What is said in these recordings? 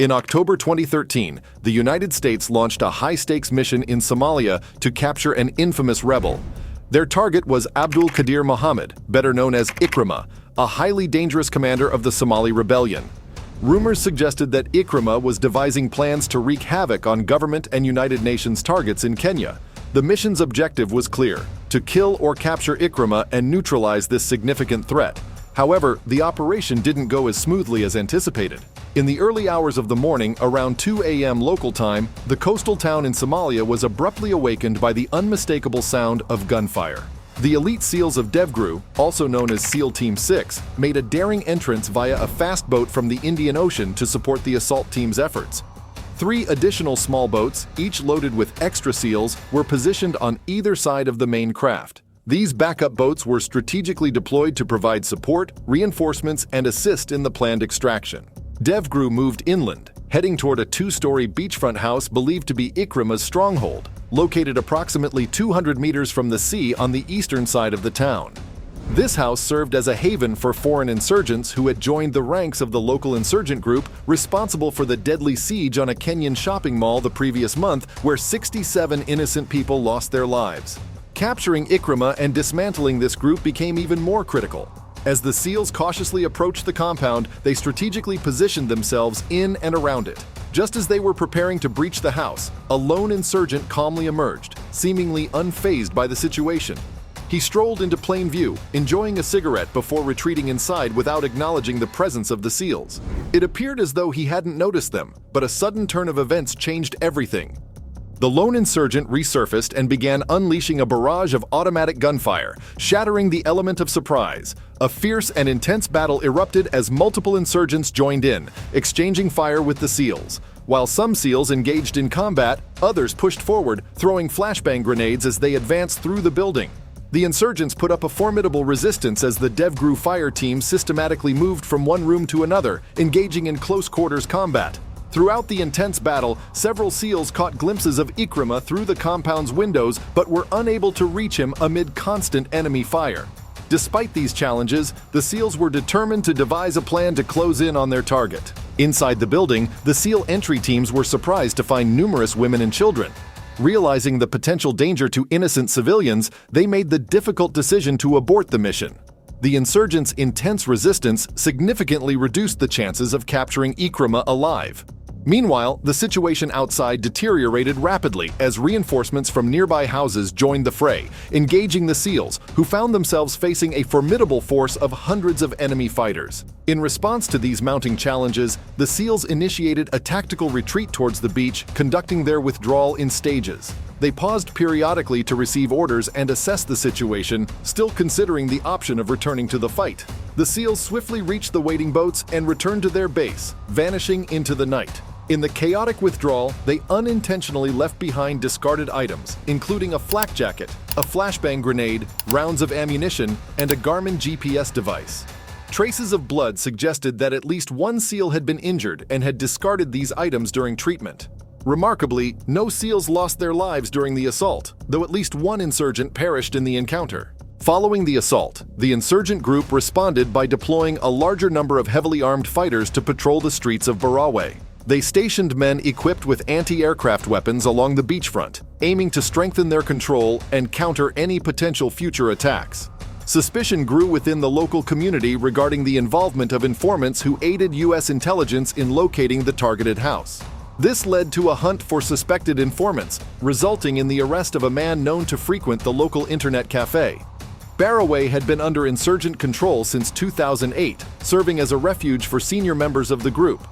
In October 2013, the United States launched a high-stakes mission in Somalia to capture an infamous rebel. Their target was Abdul Kadir Mohamed, better known as Ikrima, a highly dangerous commander of the Somali rebellion. Rumors suggested that Ikrima was devising plans to wreak havoc on government and United Nations targets in Kenya. The mission's objective was clear: to kill or capture Ikrima and neutralize this significant threat. However, the operation didn't go as smoothly as anticipated. In the early hours of the morning, around 2 a.m. local time, the coastal town in Somalia was abruptly awakened by the unmistakable sound of gunfire. The elite SEALs of DEVGRU, also known as SEAL Team 6, made a daring entrance via a fast boat from the Indian Ocean to support the assault team's efforts. 3 additional small boats, each loaded with extra SEALs, were positioned on either side of the main craft. These backup boats were strategically deployed to provide support, reinforcements, and assist in the planned extraction. DEVGRU moved inland, heading toward a 2-story beachfront house believed to be Ikrima's stronghold, located approximately 200 meters from the sea on the eastern side of the town. This house served as a haven for foreign insurgents who had joined the ranks of the local insurgent group responsible for the deadly siege on a Kenyan shopping mall the previous month, where 67 innocent people lost their lives. Capturing Ikrima and dismantling this group became even more critical. As the SEALs cautiously approached the compound, they strategically positioned themselves in and around it. Just as they were preparing to breach the house, a lone insurgent calmly emerged, seemingly unfazed by the situation. He strolled into plain view, enjoying a cigarette before retreating inside without acknowledging the presence of the SEALs. It appeared as though he hadn't noticed them, but a sudden turn of events changed everything. The lone insurgent resurfaced and began unleashing a barrage of automatic gunfire, shattering the element of surprise. A fierce and intense battle erupted as multiple insurgents joined in, exchanging fire with the SEALs. While some SEALs engaged in combat, others pushed forward, throwing flashbang grenades as they advanced through the building. The insurgents put up a formidable resistance as the DEVGRU fire team systematically moved from one room to another, engaging in close-quarters combat. Throughout the intense battle, several SEALs caught glimpses of Ikrima through the compound's windows but were unable to reach him amid constant enemy fire. Despite these challenges, the SEALs were determined to devise a plan to close in on their target. Inside the building, the SEAL entry teams were surprised to find numerous women and children. Realizing the potential danger to innocent civilians, they made the difficult decision to abort the mission. The insurgents' intense resistance significantly reduced the chances of capturing Ikrima alive. Meanwhile, the situation outside deteriorated rapidly as reinforcements from nearby houses joined the fray, engaging the SEALs, who found themselves facing a formidable force of hundreds of enemy fighters. In response to these mounting challenges, the SEALs initiated a tactical retreat towards the beach, conducting their withdrawal in stages. They paused periodically to receive orders and assess the situation, still considering the option of returning to the fight. The SEALs swiftly reached the waiting boats and returned to their base, vanishing into the night. In the chaotic withdrawal, they unintentionally left behind discarded items, including a flak jacket, a flashbang grenade, rounds of ammunition, and a Garmin GPS device. Traces of blood suggested that at least one SEAL had been injured and had discarded these items during treatment. Remarkably, no SEALs lost their lives during the assault, though at least one insurgent perished in the encounter. Following the assault, the insurgent group responded by deploying a larger number of heavily armed fighters to patrol the streets of Barawe. They stationed men equipped with anti-aircraft weapons along the beachfront, aiming to strengthen their control and counter any potential future attacks. Suspicion grew within the local community regarding the involvement of informants who aided U.S. intelligence in locating the targeted house. This led to a hunt for suspected informants, resulting in the arrest of a man known to frequent the local internet cafe. Barawe had been under insurgent control since 2008, serving as a refuge for senior members of the group.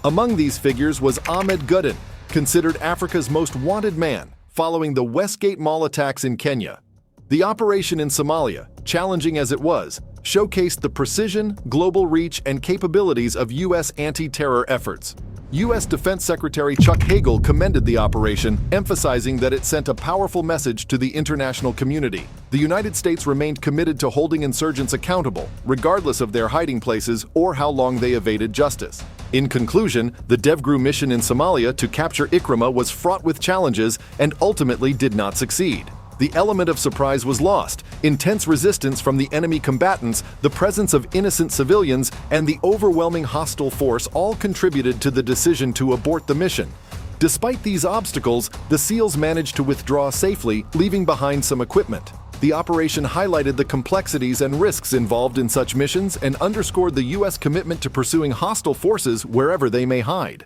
Among these figures was Ahmed Gooden, considered Africa's most wanted man, following the Westgate Mall attacks in Kenya. The operation in Somalia, challenging as it was, showcased the precision, global reach, and capabilities of U.S. anti-terror efforts. U.S. Defense Secretary Chuck Hagel commended the operation, emphasizing that it sent a powerful message to the international community. The United States remained committed to holding insurgents accountable, regardless of their hiding places or how long they evaded justice. In conclusion, the DEVGRU mission in Somalia to capture Ikrima was fraught with challenges and ultimately did not succeed. The element of surprise was lost. Intense resistance from the enemy combatants, the presence of innocent civilians, and the overwhelming hostile force all contributed to the decision to abort the mission. Despite these obstacles, the SEALs managed to withdraw safely, leaving behind some equipment. The operation highlighted the complexities and risks involved in such missions and underscored the U.S. commitment to pursuing hostile forces wherever they may hide.